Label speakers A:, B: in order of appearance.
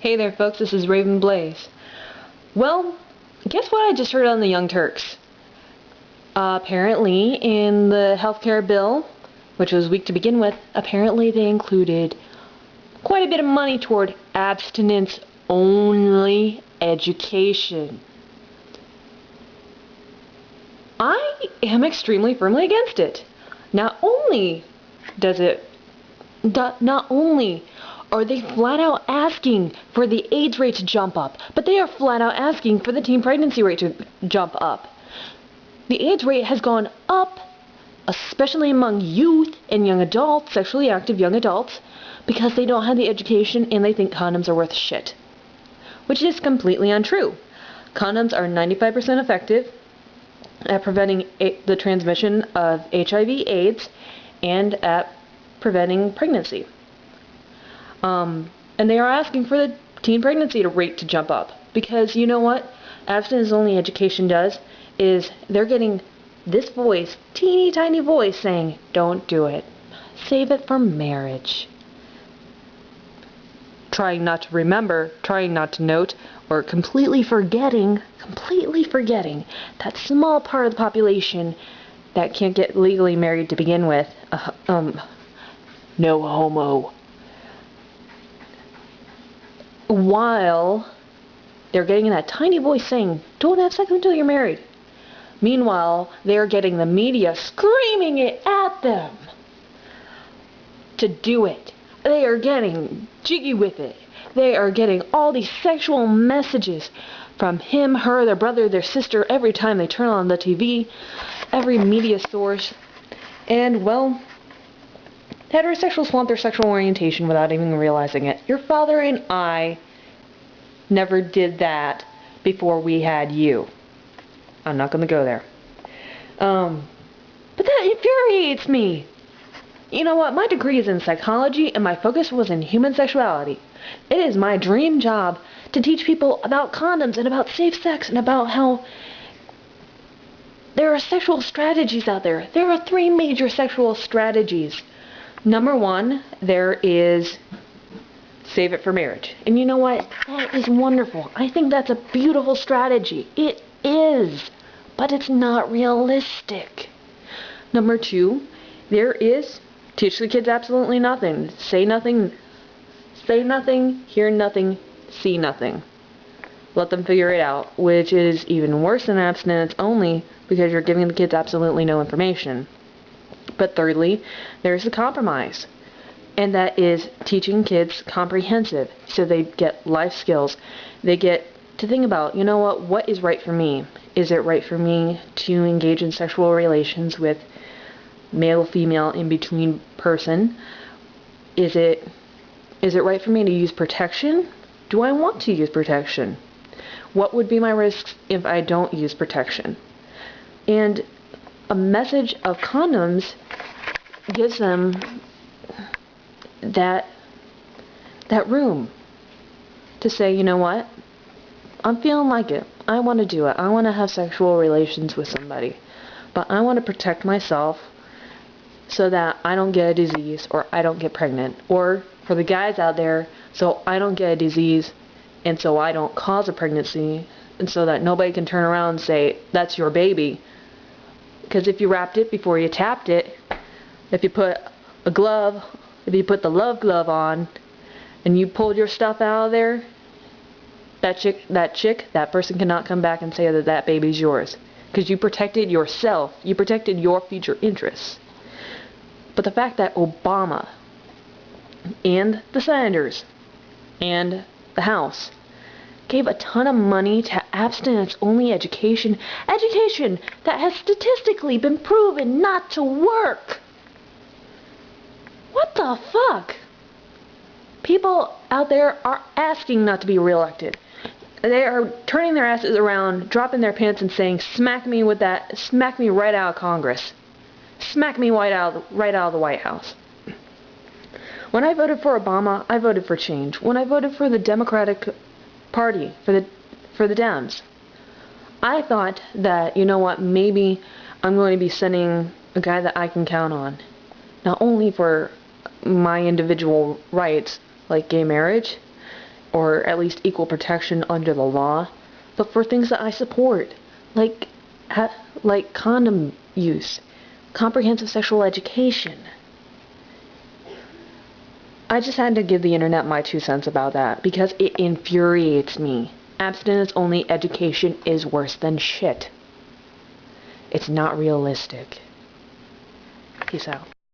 A: Hey there folks, this is Raven Blaze. Well, guess what I just heard on the Young Turks? Apparently in the healthcare bill, which was weak to begin with, apparently they included quite a bit of money toward abstinence-only education. I am extremely firmly against it. Not only are they flat out asking for the AIDS rate to jump up, but they are flat out asking for the teen pregnancy rate to jump up. The AIDS rate has gone up, especially among youth and young adults, sexually active young adults, because they don't have the education and they think condoms are worth shit. Which is completely untrue. Condoms are 95% effective at preventing the transmission of HIV/AIDS and at preventing pregnancy. And they are asking for the teen pregnancy rate to jump up. Because you know what abstinence-only education does is they're getting this voice, teeny tiny voice saying, don't do it. Save it for marriage. Trying not to remember, trying not to note, or completely forgetting that small part of the population that can't get legally married to begin with. No homo. While they're getting that tiny voice saying, don't have sex until you're married. Meanwhile, they're getting the media screaming it at them to do it. They are getting jiggy with it. They are getting all these sexual messages from him, her, their brother, their sister every time they turn on the TV, every media source. And, well, heterosexuals want their sexual orientation without even realizing it. Your father and I never did that before we had you. I'm not going to go there. But that infuriates me. You know what? My degree is in psychology and my focus was in human sexuality. It is my dream job to teach people about condoms and about safe sex and about how there are sexual strategies out there. There are 3 major sexual strategies. Number 1, there is save it for marriage. And you know what? That is wonderful. I think that's a beautiful strategy. It is. But it's not realistic. Number 2, there is teach the kids absolutely nothing. Say nothing, hear nothing, see nothing. Let them figure it out, which is even worse than abstinence only because you're giving the kids absolutely no information. But thirdly, there's the compromise. And that is teaching kids comprehensive so they get life skills. They get to think about, you know what is right for me? Is it right for me to engage in sexual relations with male, female, in-between person? Is it right for me to use protection? Do I want to use protection? What would be my risks if I don't use protection? And a message of condoms gives them that room to say, you know what? I'm feeling like it. I want to do it. I want to have sexual relations with somebody. But I want to protect myself so that I don't get a disease or I don't get pregnant. Or for the guys out there, so I don't get a disease and so I don't cause a pregnancy and so that nobody can turn around and say, that's your baby. Because if you wrapped it before you tapped it, if you put a glove, if you put the love glove on and you pulled your stuff out of there, that person cannot come back and say that that baby's yours. Because you protected yourself. You protected your future interests. But the fact that Obama and the senators and the House gave a ton of money to abstinence-only education that has statistically been proven not to work. What the fuck? People out there are asking not to be reelected. They are turning their asses around, dropping their pants and saying, smack me with that, smack me right out of Congress. Smack me right out of the White House. When I voted for Obama, I voted for change. When I voted for the Democratic Party, for the Dems, I thought that, you know what, maybe I'm going to be sending a guy that I can count on. Not only for my individual rights, like gay marriage, or at least equal protection under the law, but for things that I support, like condom use, comprehensive sexual education. I just had to give the internet my 2 cents about that because it infuriates me. Abstinence-only education is worse than shit. It's not realistic. Peace out.